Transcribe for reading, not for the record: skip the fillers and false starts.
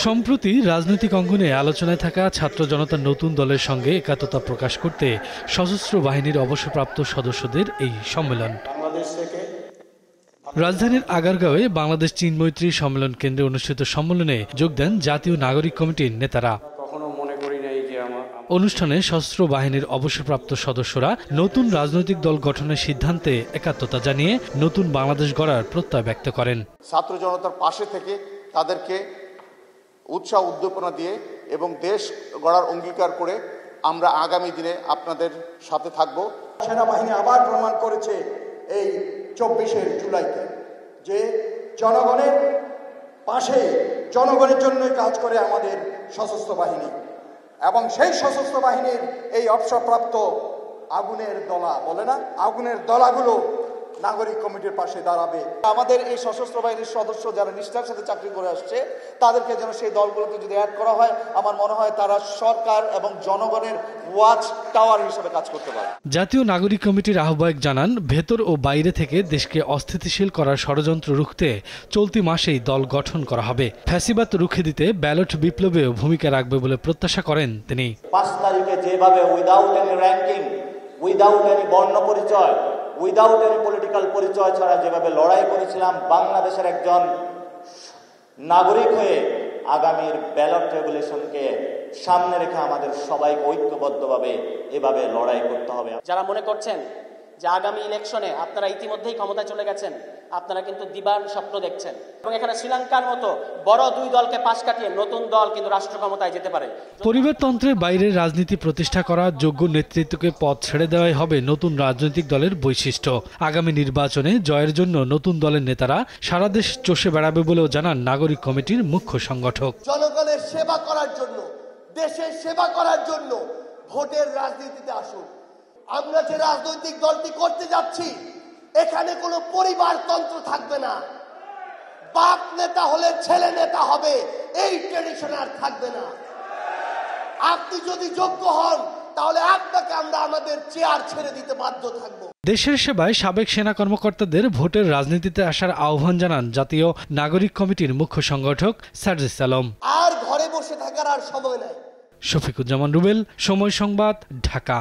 সম্প্রতি রাজনৈতিক অঙ্গনে আলোচনায় থাকা ছাত্র জনতার নতুন দলের সঙ্গে একাত্মতা প্রকাশ করতে সশস্ত্র বাহিনীর অবসরপ্রাপ্ত সদস্যদের এই সম্মেলন। রাজধানীর আগারগাঁওয়ে বাংলাদেশ চীন মৈত্রী সম্মেলন কেন্দ্রে অনুষ্ঠিত সম্মেলনে যোগ দেন জাতীয় নাগরিক কমিটির নেতারা। অনুষ্ঠানে সশস্ত্র বাহিনীর অবসরপ্রাপ্ত সদস্যরা নতুন রাজনৈতিক দল গঠনের সিদ্ধান্তে একাত্মতা জানিয়ে নতুন বাংলাদেশ গড়ার প্রত্যয় ব্যক্ত করেন। ছাত্র জনতার পাশে থেকে তাদেরকে উৎসাহ উদ্দীপনা দিয়ে এবং দেশ গড়ার অঙ্গীকার করে আমরা আগামী দিনে আপনাদের সাথে থাকব। সেনাবাহিনী আবার প্রমাণ করেছে এই 24শে জুলাইতে যে জনগণের পাশে, জনগণের জন্যই কাজ করে আমাদের সশস্ত্র বাহিনী, এবং সেই সশস্ত্র বাহিনীর এই অবসরপ্রাপ্ত আগুনের দলা বলে না, আগুনের দলাগুলো নাগরিক কমিটির পাশে দাঁড়াবে। আমাদের এই সশস্ত্র বাহিনীর সদস্য যারা নিষ্ঠার সাথে চাকরি করে আসছে তাদেরকে যেন সেই দলগুলোকে যদি অ্যাড করা হয়, আমার মনে হয় তারা সরকার এবং জনগণের ওয়াচ টাওয়ার হিসেবে কাজ করতে পারে। জাতীয় নাগরিক কমিটির আহ্বায়ক জানান, ভেতর ও বাইরে থেকে দেশকে অস্থিতিশীল করার ষড়যন্ত্র রুখতে চলতি মাসেই দল গঠন করা হবে। ফ্যাসিবাদ রুখে দিতে ব্যালট বিপ্লবেও ভূমিকা রাখবে বলে প্রত্যাশা করেন তিনি। 5 তারিখে যেভাবে without any ranking, without any বর্ণ পরিচয়, উইদাউট এনি পলিটিক্যাল পরিচয় ছাড়া যেভাবে লড়াই করেছিলাম বাংলাদেশের একজন নাগরিক হয়ে, আগামীর ব্যালট রেগুলেশনকে সামনে রেখে আমাদের সবাইকে ঐক্যবদ্ধভাবে এভাবে লড়াই করতে হবে। যারা মনে করছেন যে আগামী ইলেকশনে আপনারা ইতিমধ্যেই ক্ষমতায় চলে গেছেন, আপনারা কিন্তু দিবার স্বপ্ন দেখছেন, এবং এখানে শ্রীলঙ্কার মতো বড় 2 দলকে পাশ কাটিয়ে নতুন দল কিন্তু রাষ্ট্র ক্ষমতায় যেতে পারে। পরিবারতন্ত্রের বাইরে রাজনীতি প্রতিষ্ঠা করা, যোগ্য নেতৃত্বকে পথ ছেড়ে দেওয়াই হবে নতুন রাজনৈতিক দলের বৈশিষ্ট্য। আগামী নির্বাচনে জয়ের জন্য নতুন দলের নেতারা সারা দেশ চষে বেড়াবে বলেও জানান নাগরিক কমিটির মুখ্য সংগঠক। জনগণের সেবা করার জন্য, দেশের সেবা করার জন্য ভোটের রাজনীতিতে আসুন। আমরা যে রাজনৈতিক দলটি করতে যাচ্ছি, এখানে কোনো পরিবারতন্ত্র থাকবে না। বাপ নেতা হলে ছেলে নেতা হবে, এই ট্রেডিশন আর থাকবে না। আপনি যদি যোগ্য হন তাহলে আপনাকে আমরা আমাদের চেয়ার ছেড়ে দিতে বাধ্য থাকব। দেশের সেবায় সাবেক সেনা কর্মকর্তাদের ভোটের রাজনীতিতে আসার আহ্বান জানান জাতীয় নাগরিক কমিটির মুখ্য সংগঠক সার্জিস আলম। আর ঘরে বসে থাকার আর সময় নাই। শফিকুজ্জামান রুবেল, সময় সংবাদ, ঢাকা।